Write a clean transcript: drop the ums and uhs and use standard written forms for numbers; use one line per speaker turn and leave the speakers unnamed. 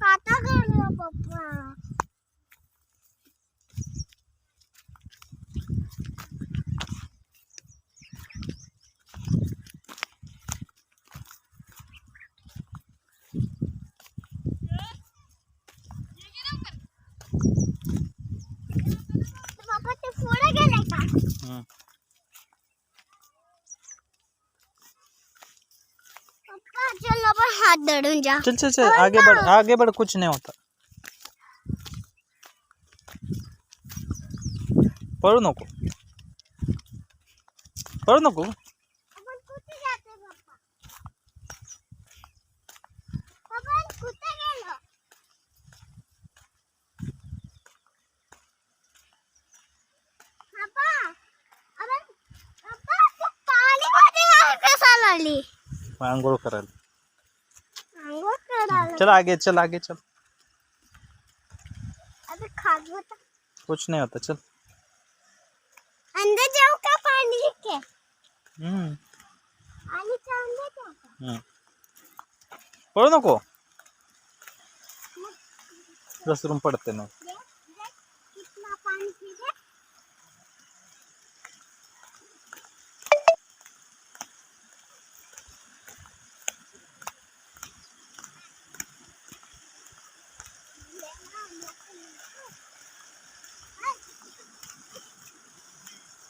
आता करलो पप्पा. पप्पा ते पुढे गेले का? पप्पा चलो पर हात धरून जा.
चल चल चल आगे बढ़ कुछ नहीं होता. पळू नको.
आपण कुठे जाते पप्पा? आपण कुठे गेलो? पप्पा तू पाणीमध्ये कशाला आली?
आंघोळ करायला.
आंघोळ करायला.
चल आगे चल.
अबे खाद होता.
कुछ नहीं होता चल.
अंदर जाऊ का पाणी के?
हम्म.
आणि चांगले जाऊ.
पळू नको. घसरून पडते ना.